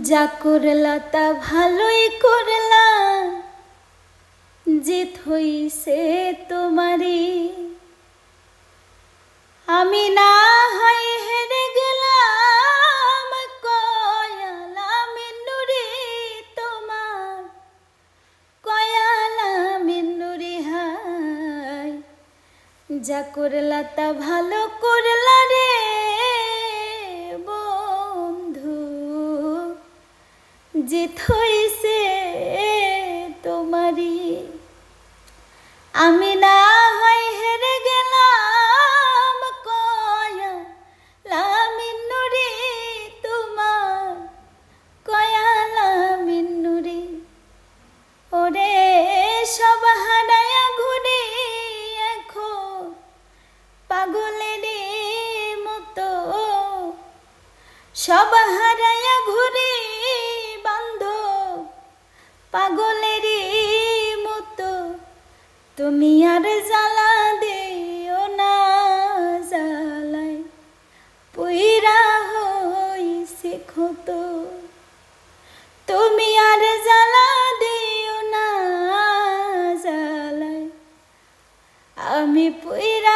যা করলা তা ভালোই করলা, জিত হইছে তোমারই। আমি না হয় হেরে গেলাম, কয়ালামের নুরি তোমার, কয়ালামের নুরি হায়। যা করলা তা ভালো করলা রে বন্ধু, জিত হইছে তোমারই। আমি না হয় হেরে গেলাম, কয়ালামের নুরি তোমার, কয়ালামের নুরি। ওরে সব হারায়া ঘুরি এখন পাগলেরই মতো, সব হারায়া ঘুরি বান্ধব পাগলেরই মতো। তুমি আর জ্বালা দিও না, জ্বালায় পুইরা হইছে ক্ষত। তুমি আর জ্বালা দিও না, জ্বালায় আমি পুইরা